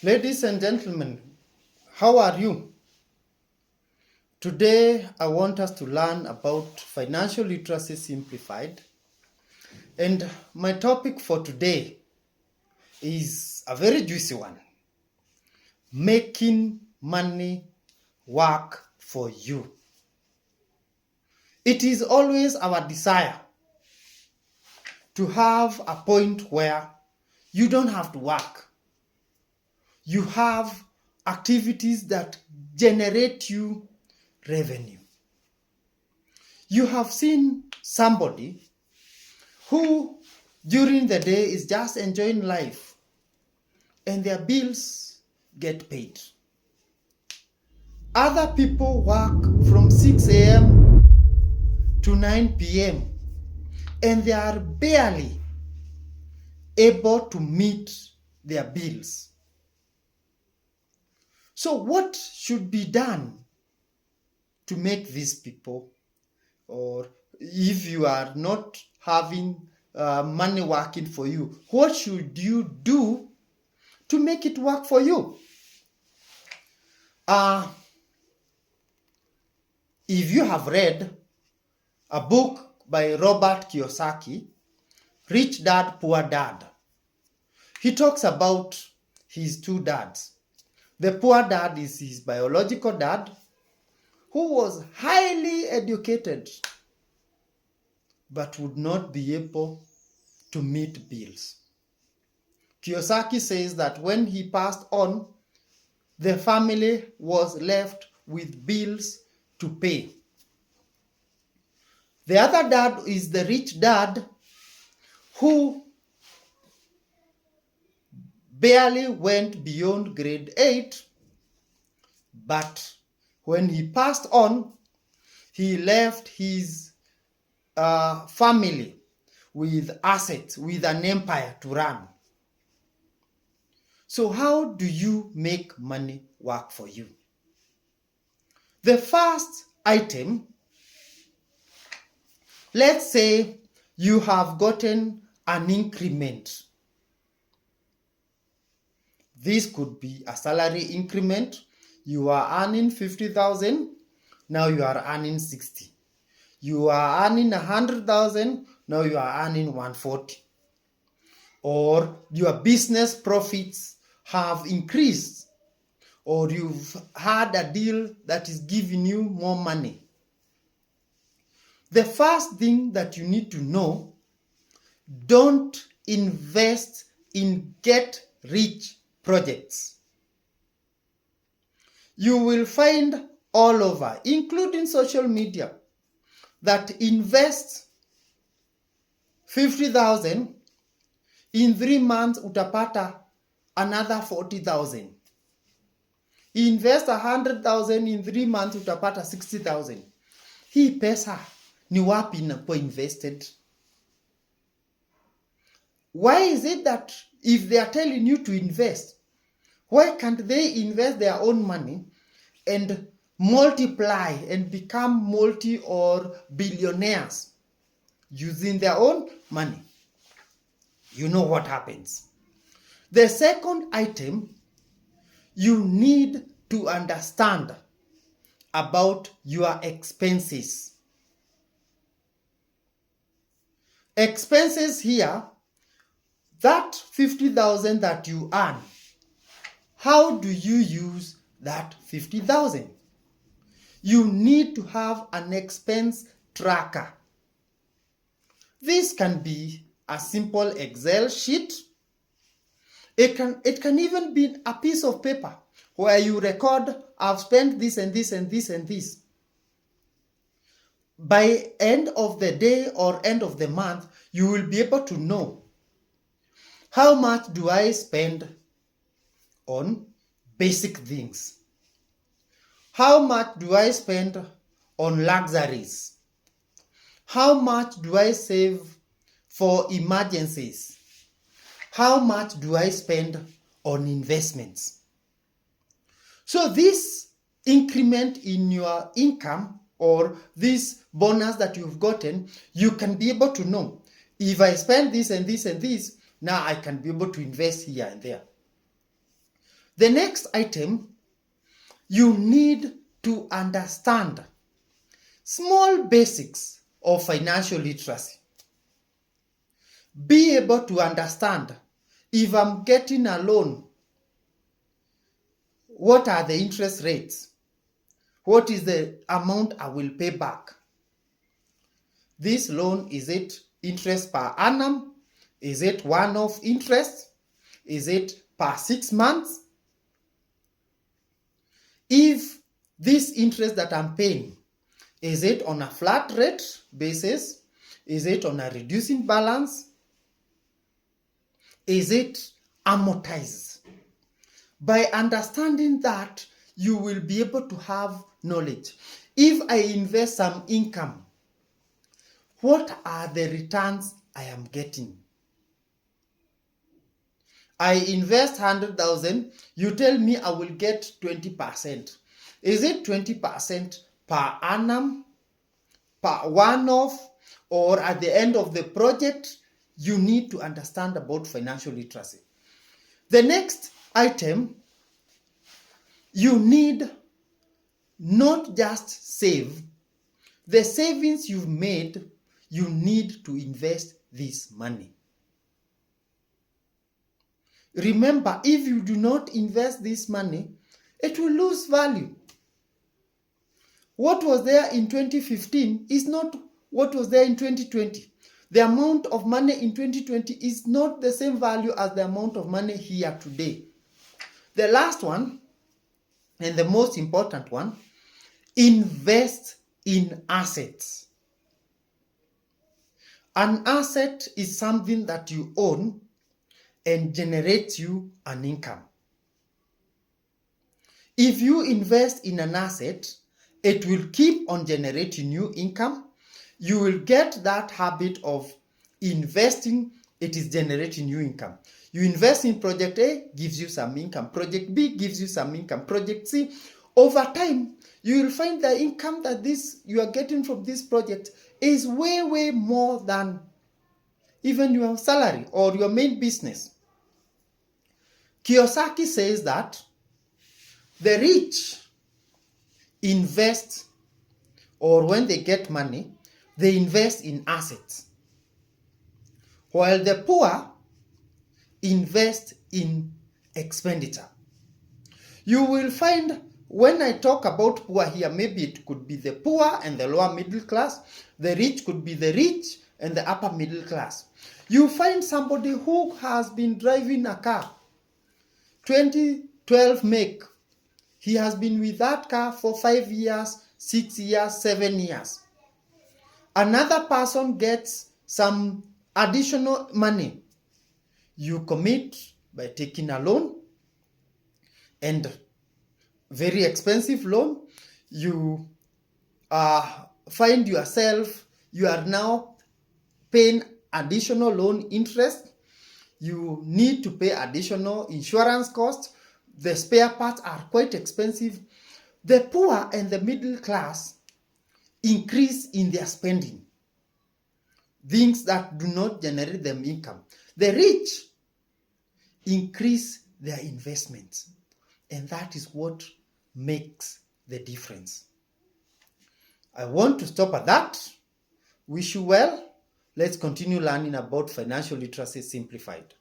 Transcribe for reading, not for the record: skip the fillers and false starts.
Ladies and gentlemen, how are you? Today, I want us to learn about financial literacy simplified. And my topic for today is a very juicy one: making money work for you. It is always our desire to have a point where you don't have to work. You have activities that generate you revenue. You have seen somebody who during the day is just enjoying life and their bills get paid. Other people work from 6 a.m. to 9 p.m. and they are barely able to meet their bills. So what should be done to make these people, or if you are not having money working for you, what should you do to make it work for you? If you have read a book by Robert Kiyosaki, Rich Dad, Poor Dad, he talks about his two dads. The poor dad is his biological dad, who was highly educated but would not be able to meet bills. Kiyosaki says that when he passed on, the family was left with bills to pay. The other dad is the rich dad who barely went beyond grade 8, but when he passed on, he left his family with assets, with an empire to run. So how do you make money work for you? The first item, let's say you have gotten an increment. This could be a salary increment. You are earning 50,000, now you are earning 60. You are earning 100,000, now you are earning 140. Or your business profits have increased, or you've had a deal that is giving you more money. The first thing that you need to know, don't invest in get-rich projects. You will find all over, including social media, that invest 50,000, in 3 months utapata another 40,000. Invest 100,000, in 3 months utapata 60,000. Hii pesa ni wapi inapo invested? Why is it that if they are telling you to invest, why can't they invest their own money and multiply and become multi or billionaires using their own money? You know what happens. The second item, you need to understand about your expenses. Expenses here, that 50,000 that you earn, how do you use that 50,000? You need to have an expense tracker. This can be a simple Excel sheet. It can even be a piece of paper where you record, I've spent this and this and this and this. By end of the day or end of the month, you will be able to know, how much do I spend on basic things? How much do I spend on luxuries? How much do I save for emergencies? How much do I spend on investments? So this increment in your income, or this bonus that you've gotten, you can be able to know, if I spend this and this and this, now I can be able to invest here and there. The next item, you need to understand small basics of financial literacy. Be able to understand, if I'm getting a loan, what are the interest rates? What is the amount I will pay back? This loan, is it interest per annum? Is it one-off interest? Is it per 6 months? If this interest that I'm paying, is it on a flat rate basis? Is it on a reducing balance? Is it amortized? By understanding that, you will be able to have knowledge. If I invest some income, what are the returns I am getting? I invest 100,000, you tell me I will get 20%. Is it 20% per annum, per one-off, or at the end of the project? You need to understand about financial literacy. The next item, you need not just save. The savings you've made, you need to invest this money. Remember, if you do not invest this money, it will lose value. What was there in 2015 is not what was there in 2020. The amount of money in 2020 is not the same value as the amount of money here today. The last one, and the most important one, invest in assets. An asset is something that you own and generates you an income. If you invest in an asset, it will keep on generating you income. You will get that habit of investing, it is generating you income. You invest in project A, gives you some income. Project B gives you some income. Project C, over time, you will find the income that you are getting from this project is way, way more than even your salary or your main business. Kiyosaki says that the rich invest, or when they get money, they invest in assets, while the poor invest in expenditure. You will find when I talk about poor here, maybe it could be the poor and the lower middle class. The rich could be the rich and the upper middle class. You find somebody who has been driving a car, 2012 make. He has been with that car for 5 years, 6 years, 7 years. Another person gets some additional money. You commit by taking a loan, and very expensive loan. You find yourself, you are now paying additional loan interest. You need to pay additional insurance costs. The spare parts are quite expensive. The poor and the middle class increase in their spending, things that do not generate them income. The rich increase their investments, and that is what makes the difference. I want to stop at that. Wish you well. Let's continue learning about financial literacy simplified.